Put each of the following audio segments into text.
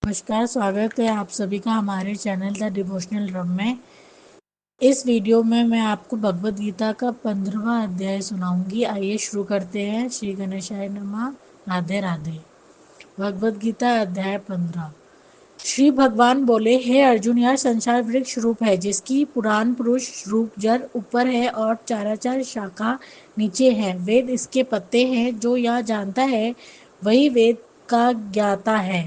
नमस्कार, स्वागत है आप सभी का हमारे चैनल द डिवोशनल रम में। इस वीडियो में मैं आपको भगवत गीता का 15वां अध्याय सुनाऊंगी। आइए शुरू करते हैं। श्री गणेशाय नमः। राधे राधे। भगवत गीता अध्याय 15। श्री भगवान बोले, हे अर्जुन, यह संसार वृक्ष रूप है, जिसकी पुराण पुरुष रूप जड़ ऊपर है और चाराचार शाखा नीचे है। वेद इसके पत्ते हैं। जो यह जानता है वही वेद का ज्ञाता है।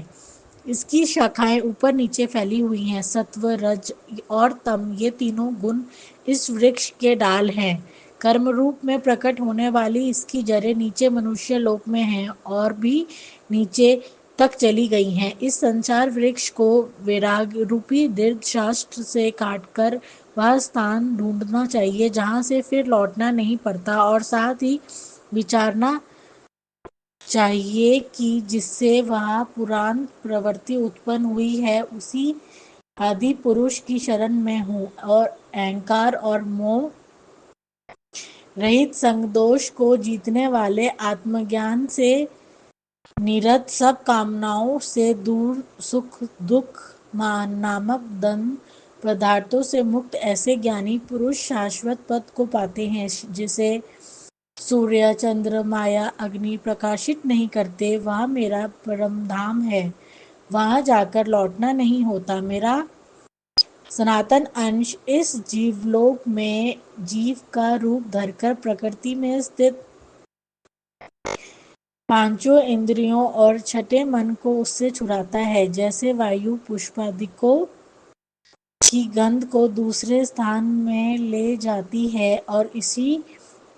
इसकी शाखाएं ऊपर नीचे फैली हुई हैं। सत्व, रज और तम, ये तीनों गुण इस वृक्ष के डाल हैं। कर्म रूप में प्रकट होने वाली इसकी जड़ें नीचे मनुष्य लोक में हैं और भी नीचे तक चली गई हैं। इस संसार वृक्ष को वैराग रूपी दीर्घ शास्त्र से काटकर वह स्थान ढूंढना चाहिए जहां से फिर लौटना नहीं पड़ता, और साथ ही विचारना चाहिए कि जिससे वह पुराण प्रवृत्ति उत्पन्न हुई है उसी आदि पुरुष की शरण में हूँ, और अहंकार और मोह रहित संग दोष को जीतने वाले आत्मज्ञान से निरत, सब कामनाओं से दूर, सुख दुख नामक द्वंद पदार्थों से मुक्त ऐसे ज्ञानी पुरुष शाश्वत पद को पाते हैं, जिसे सूर्य, चंद्र, माया, अग्नि प्रकाशित नहीं करते। वह मेरा परम धाम है, वहां जाकर लौटना नहीं होता। मेरा सनातन अंश इस जीवलोक में जीव का रूप धरकर प्रकृति में स्थित पांचों इंद्रियों और छठे मन को उससे छुड़ाता है। जैसे वायु पुष्पादिकों की गंध को दूसरे स्थान में ले जाती है, और इसी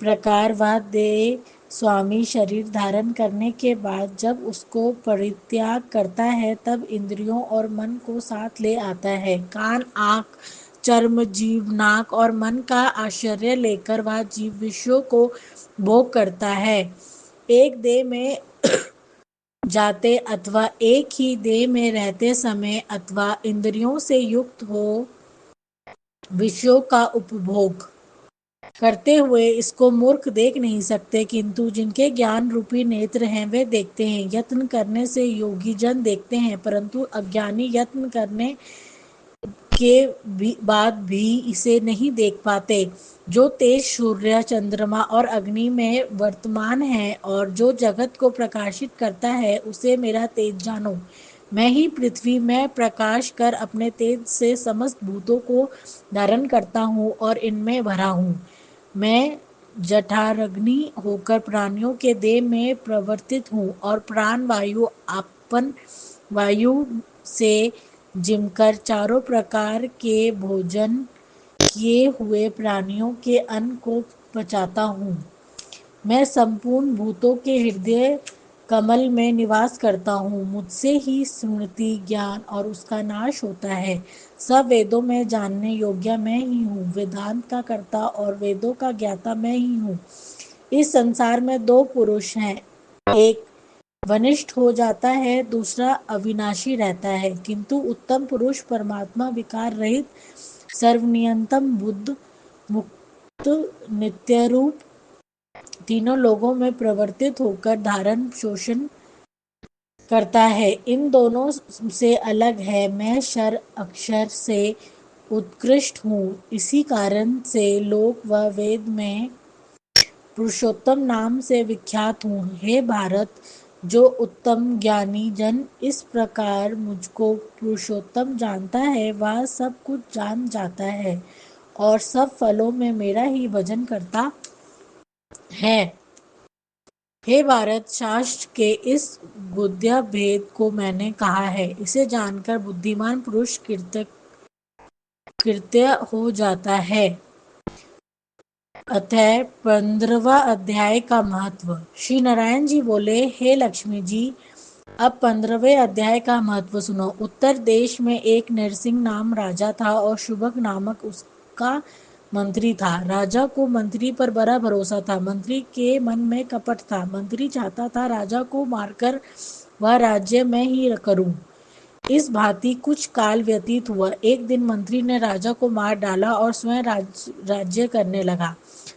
प्रकार वह देह स्वामी शरीर धारण करने के बाद जब उसको परित्याग करता है, तब इंद्रियों और मन को साथ ले आता है। कान, आँख, चर्म, जीभ, नाक और मन का आश्रय लेकर वह जीव विषयों को भोग करता है। एक देह में जाते अथवा एक ही देह में रहते समय अथवा इंद्रियों से युक्त हो विषयों का उपभोग करते हुए इसको मूर्ख देख नहीं सकते, किंतु जिनके ज्ञान रूपी नेत्र हैं वे देखते हैं। यत्न करने से योगी जन देखते हैं, परंतु अज्ञानी यत्न करने के बाद भी इसे नहीं देख पाते। जो तेज सूर्य, चंद्रमा और अग्नि में वर्तमान है और जो जगत को प्रकाशित करता है, उसे मेरा तेज जानो। मैं ही पृथ्वी में प्रकाश कर अपने तेज से समस्त भूतों को धारण करता हूँ और इनमें भरा हूँ। मैं जठराग्नि होकर प्राणियों के देह में प्रवर्तित हूँ और प्राण वायु आपन वायु से जिमकर चारों प्रकार के भोजन किए हुए प्राणियों के अन्न को पचाता हूँ। मैं संपूर्ण भूतों के हृदय कमल में निवास करता हूँ। मुझसे ही स्मृति, ज्ञान और उसका नाश होता है। सब वेदों में जानने योग्य मैं ही हूँ। वेदांत का कर्ता और वेदों का ज्ञाता मैं ही हूँ। इस संसार में दो पुरुष हैं, एक वनिष्ठ हो जाता है, दूसरा अविनाशी रहता है, किंतु उत्तम पुरुष परमात्मा विकार रहित, सर्वनियंतम, बुद्ध, मुक्त, नित्य रूप, तीनों लोगों में प्रवर्तित होकर धारण पोषण करता है। इन दोनों से अलग है। मैं क्षर अक्षर से उत्कृष्ट हूँ। इसी कारण से लोक व वेद में पुरुषोत्तम नाम से विख्यात हूँ। हे भारत, जो उत्तम ज्ञानी जन इस प्रकार मुझको पुरुषोत्तम जानता है, वह सब कुछ जान जाता है और सब फलों में मेरा ही भजन करता है। हे भारत, शास्त्र के इस गुह्य भेद को मैंने कहा है। इसे जानकर बुद्धिमान पुरुष कृत्य हो जाता है। अतः 15वां अध्याय का महत्व। श्री नारायण जी बोले, हे लक्ष्मी जी, अब 15वें अध्याय का महत्व सुनो। उत्तर देश में एक नरसिंह नाम राजा था और शुभक नामक उसका मंत्री था। राजा को मंत्री पर बड़ा भरोसा था। मंत्री के मन में कपट था। मंत्री चाहता था राजा को मारकर वह राज्य में ही करूं। इस भांति कुछ काल व्यतीत हुआ। एक दिन मंत्री ने राजा को मार डाला और स्वयं राज्य करने लगा।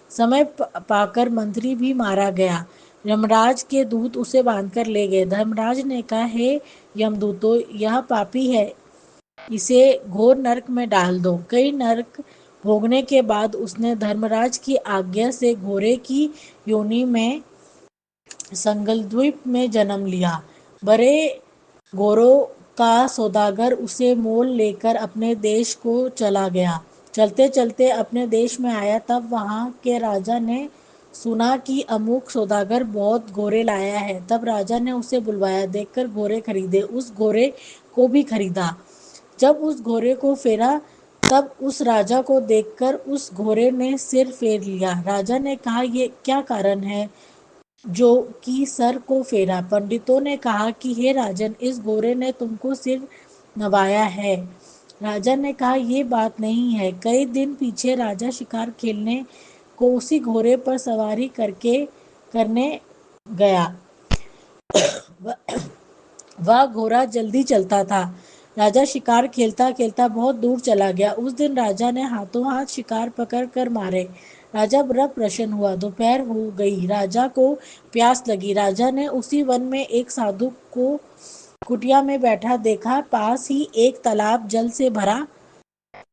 समय पाकर मंत्री भी मारा गया। धर्मराज के दूत उसे बांधकर ले गए। धर्मराज ने कहा, हे यमदूतों, यह पापी है, इसे घोर नरक में डाल दो। कई नरक भोगने के बाद उसने धर्मराज की आज्ञा से घोड़े की योनि में संगलद्वीप में जन्म लिया। बड़े घोड़ों का सौदागर उसे मोल लेकर अपने देश को चला गया। चलते चलते अपने देश में आया, तब वहां के राजा ने सुना कि अमुक सौदागर बहुत घोड़े लाया है। तब राजा ने उसे बुलवाया, देखकर घोड़े खरीदे। उस घोड़े को भी खरीदा। जब उस घोड़े को फेरा, तब उस राजा को देखकर उस घोड़े ने सिर फेर लिया। राजा ने कहा, ये क्या कारण है जो कि सर को फेरा? पंडितों ने कहा कि हे राजन, इस घोड़े ने तुमको सिर नवाया है। राजा ने कहा, ये बात नहीं है। कई दिन पीछे राजा शिकार खेलने को उसी घोड़े पर सवारी करके करने गया। वह घोड़ा जल्दी चलता था। राजा शिकार खेलता खेलता बहुत दूर चला गया। उस दिन राजा ने हाथों हाथ शिकार पकड़ कर मारे। राजा बड़ा प्रसन्न हुआ। दोपहर हो गई, राजा को प्यास लगी। राजा ने उसी वन में एक साधु को कुटिया में बैठा देखा। पास ही एक तालाब जल से भरा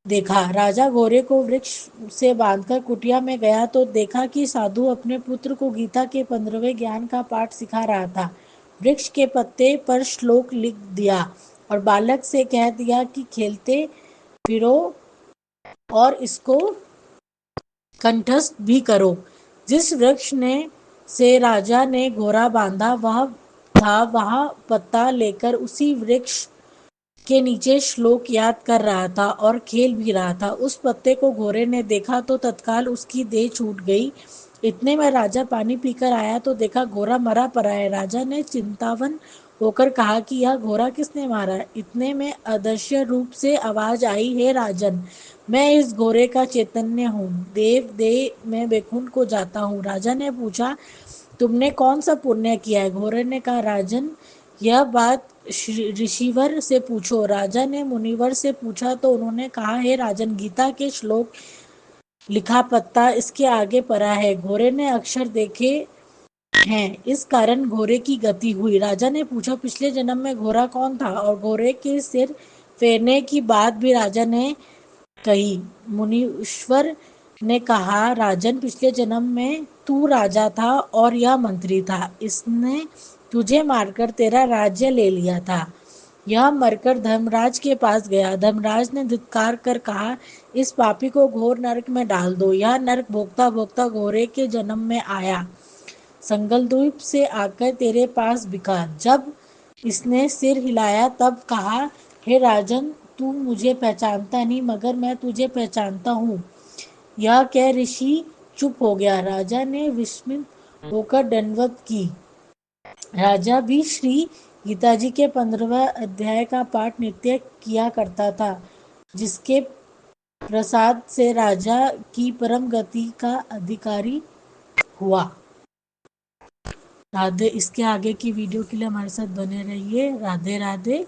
देखा। राजा घोड़े को वृक्ष से बांधकर कुटिया में गया तो देखा कि साधु अपने पुत्र को गीता के 15वें ज्ञान का पाठ सिखा रहा था। वृक्ष के पत्ते पर श्लोक लिख दिया और बालक से कह दिया कि खेलते फिरो और इसको कंठस्थ भी करो। जिस वृक्ष ने से राजा ने घोड़ा बांधा वह था, वह पत्ता लेकर उसी वृक्ष के नीचे श्लोक याद कर रहा था और खेल भी रहा था। उस पत्ते को घोड़े ने देखा तो तत्काल उसकी देह छूट गई। इतने में राजा पानी पीकर आया तो देखा घोड़ा मरा पड़ा है। राजा ने चिंतावन होकर कहा कि यह घोड़ा किसने मारा? इतने में अदृश्य रूप से आवाज आई, हे राजन, मैं इस घोड़े का चैतन्य हूँ। देव देह मैं बैकुंठ को जाता हूँ। राजा ने पूछा, तुमने कौन सा पुण्य किया है? घोड़े ने कहा, राजन, यह बात ऋषिवर से पूछो। राजा ने मुनिवर से पूछा तो उन्होंने कहा, हे राजन, गीता के श्लोक लिखा पत्ता इसके आगे पड़ा है। घोड़े ने अक्षर देखे हैं, इस कारण घोड़े की गति हुई। राजा ने पूछा, पिछले जन्म में घोड़ा कौन था? और घोड़े के सिर फेरने की बात भी राजा ने कही। मुनीश्वर ने कहा, राजन, पिछले जन्म में तू राजा था और यह मंत्री था। इसने तुझे मारकर तेरा राज्य ले लिया था। यह मरकर धर्मराज के पास गया। धर्मराज ने धिक्कार कर कहा, इस पापी को घोर नरक में डाल दो। यह नरक भोगता भोगता घोड़े के जन्म में आया, संगलद्वीप से आकर तेरे पास बिका। जब इसने सिर हिलाया तब कहा, हे राजन, तू मुझे पहचानता नहीं, मगर मैं तुझे पहचानता हूँ। यह कह ऋषि चुप हो गया। राजा ने विस्मित होकर दंडवत की। राजा भी श्री गीताजी के 15वें अध्याय का पाठ नित्य किया करता था, जिसके प्रसाद से राजा की परम गति का अधिकारी हुआ। राधे। इसके आगे की वीडियो के लिए हमारे साथ बने रहिए। राधे राधे।